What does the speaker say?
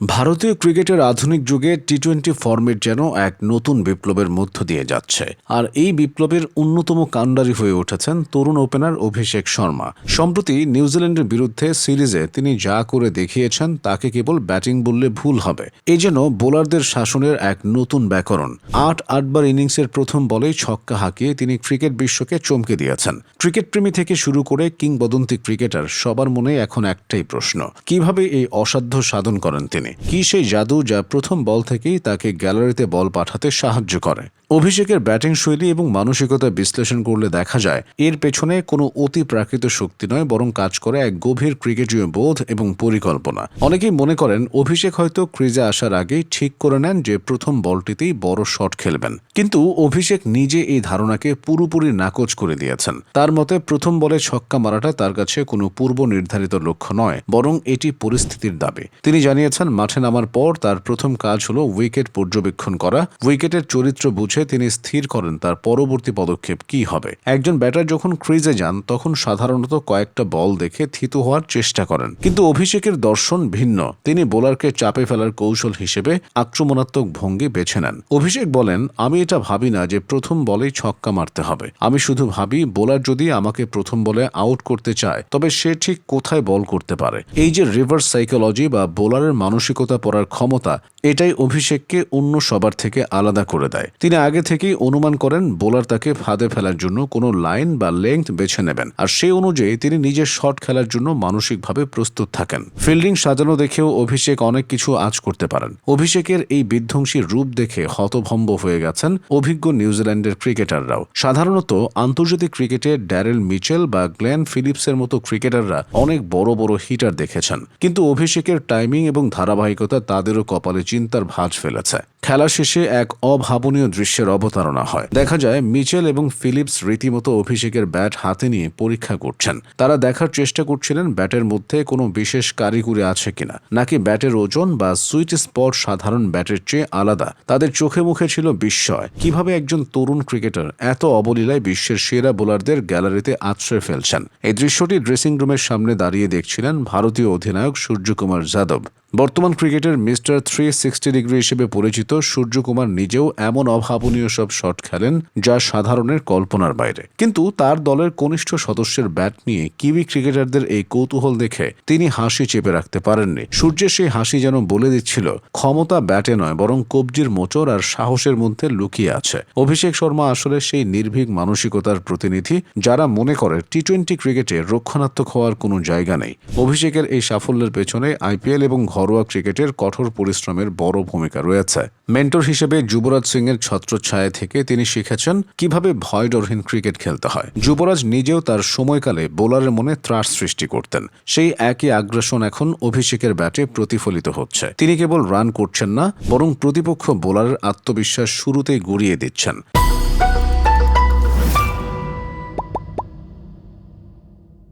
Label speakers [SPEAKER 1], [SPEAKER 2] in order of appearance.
[SPEAKER 1] ভারতীয় ক্রিকেটের আধুনিক যুগে টি-20 ফরম্যাট যেন এক নতুন বিপ্লবের মধ্য দিয়ে যাচ্ছে। আর এই বিপ্লবের অন্যতম কাণ্ডারি হয়ে উঠেছেন তরুণ ওপেনার অভিষেক শর্মা। সম্প্রতি নিউজিল্যান্ডের বিরুদ্ধে সিরিজে তিনি যা করে দেখিয়েছেন তাকে কেবল ব্যাটিং বললে ভুল হবে। এই যেন বোলারদের শাসনের এক নতুন ব্যাকরণ। ৮বার ইনিংসের প্রথম বলেই ছক্কা হাঁকিয়ে তিনি ক্রিকেট বিশ্বকে চমকে দিয়েছেন। ক্রিকেট প্রেমী থেকে শুরু করে কিংবদন্তি ক্রিকেটার সবার মনে এখন একটাই প্রশ্ন, কিভাবে এই অসাধ্য সাধন করেন তিনি? কি সেই জাদু যা প্রথম বল থেকেই তাকে গ্যালারিতে বল পাঠাতে সাহায্য করে? অভিষেকের ব্যাটিং শৈলী এবং মানসিকতা বিশ্লেষণ করলে দেখা যায় এর পেছনে কোনো অতি প্রাকৃত শক্তি নয়, বরং কাজ করে এক গভীর ক্রিকেটীয় বোধ এবং পরিকল্পনা। অনেকেই মনে করেন অভিষেক হয়তো ক্রিজে আসার আগেই ঠিক করে নেন যে প্রথম বলটিতেই বড় শট খেলবেন, কিন্তু অভিষেক নিজে এই ধারণাকে পুরোপুরি নাকচ করে দিয়েছেন। তার মতে প্রথম বলে ছক্কা মারাটা তার কাছে কোনো পূর্ব নির্ধারিত লক্ষ্য নয়, বরং এটি পরিস্থিতির দাবি। তিনি জানিয়েছেন মাঠে নামার পর তার প্রথম কাজ হলো উইকেট পর্যবেক্ষণ করা। উইকেটের চরিত্র বুঝে তিনি স্থির করেন তার পরবর্তী পদক্ষেপ কি হবে। একজন ব্যাটার যখন ক্রিজে যান তখন সাধারণত কয়েকটা বল দেখে থিতু হওয়ার চেষ্টা করেন, কিন্তু অভিষেকের দর্শন ভিন্ন। তিনি বোলারকে চাপে ফেলার কৌশল হিসেবে আক্রমণাত্মক ভঙ্গি বেছে নেন। অভিষেক বলেন, আমি এটা ভাবি না যে প্রথম বলেই ছক্কা মারতে হবে। আমি শুধু ভাবি বোলার যদি আমাকে প্রথম বলে আউট করতে চায় তবে সে ঠিক কোথায় বল করতে পারে। এই যে রিভার্স সাইকোলজি বা বোলারের মানসিকতা পড়ার ক্ষমতা, এটাই অভিষেককে অন্য সবার থেকে আলাদা করে দেয়। তিনি আগে থেকেই অনুমান করেন বোলার তাকে ফাঁদে ফেলার জন্য কোনো লাইন বা লেংথ বেছে নেবেন, আর সেই অনুযায়ী তিনি নিজের শট খেলার জন্য মানসিকভাবে প্রস্তুত থাকেন। ফিল্ডিং সাজানো দেখেও অভিষেক অনেক কিছু আঁচ করতে পারেন। অভিষেকের এই বিধ্বংসী রূপ দেখে হতভম্ব হয়ে গেছেন অভিজ্ঞ নিউজিল্যান্ডের ক্রিকেটাররাও। সাধারণত আন্তর্জাতিক ক্রিকেটে ড্যারেল মিচেল বা গ্লেন ফিলিপসের মতো ক্রিকেটাররা অনেক বড় বড় হিটার দেখেছেন, কিন্তু অভিষেকের টাইমিং এবং ধারাবাহিকতা তাদেরও কপালে চিন্তার ভাঁজ ফেলেছে। খেলা শেষে এক অভাবনীয় দৃশ্যের অবতারণা হয়। দেখা যায় মিচেল এবং ফিলিপস রীতিমতো অভিষেকের ব্যাট হাতে নিয়ে পরীক্ষা করছেন। তারা দেখার চেষ্টা করছিলেন ব্যাটের মধ্যে কোনো বিশেষ কারিগরি আছে কিনা, নাকি ব্যাটের ওজন বা সুইট স্পট সাধারণ ব্যাটের চেয়ে আলাদা। তাদের চোখে মুখে ছিল বিস্ময়, কিভাবে একজন তরুণ ক্রিকেটার এত অবলীলায় বিশ্বের সেরা বোলারদের গ্যালারিতে আছড়ে ফেলছেন। এই দৃশ্যটি ড্রেসিং রুমের সামনে দাঁড়িয়ে দেখছিলেন ভারতীয় অধিনায়ক সূর্যকুমার যাদব। বর্তমান ক্রিকেটের মিস্টার 360 ডিগ্রি হিসেবে পরিচিত সূর্যকুমার নিজেও এমন অভাবনীয় সব শট খেলেন যা সাধারণের কল্পনার বাইরে। কিন্তু তার দলের কনিষ্ঠ সদস্যের ব্যাট নিয়ে কিউই ক্রিকেটারদের এই কৌতূহল দেখে তিনি হাসি চেপে রাখতে পারেননি। সূর্যের সেই হাসি যেন বলে দিচ্ছিল ক্ষমতা ব্যাটে নয়, বরং কবজির মোচড় আর সাহসের মধ্যে লুকিয়ে আছে। অভিষেক শর্মা আসলে সেই নির্ভীক মানসিকতার প্রতিনিধি যারা মনে করে টি-20 ক্রিকেটে রক্ষণাত্মক হওয়ার কোনো জায়গা নেই। অভিষেকের এই সাফল্যের পেছনে আইপিএল এবং ঘরোয়া ক্রিকেটের কঠোর পরিশ্রমের বড় ভূমিকা রয়েছে। মেন্টর হিসেবে যুবরাজ সিং এর ছত্রছায়া থেকে তিনি শিখেছেন কিভাবে ভয়ডরহীন ক্রিকেট খেলতে হয়। যুবরাজ নিজেও তার সময়কালে বোলারের মনে ত্রাস সৃষ্টি করতেন। সেই একই আগ্রাসন এখন অভিষেকের ব্যাটে প্রতিফলিত হচ্ছে। তিনি কেবল রান করছেন না, বরং প্রতিপক্ষ বোলারের আত্মবিশ্বাস শুরুতেই গুঁড়িয়ে দিচ্ছেন।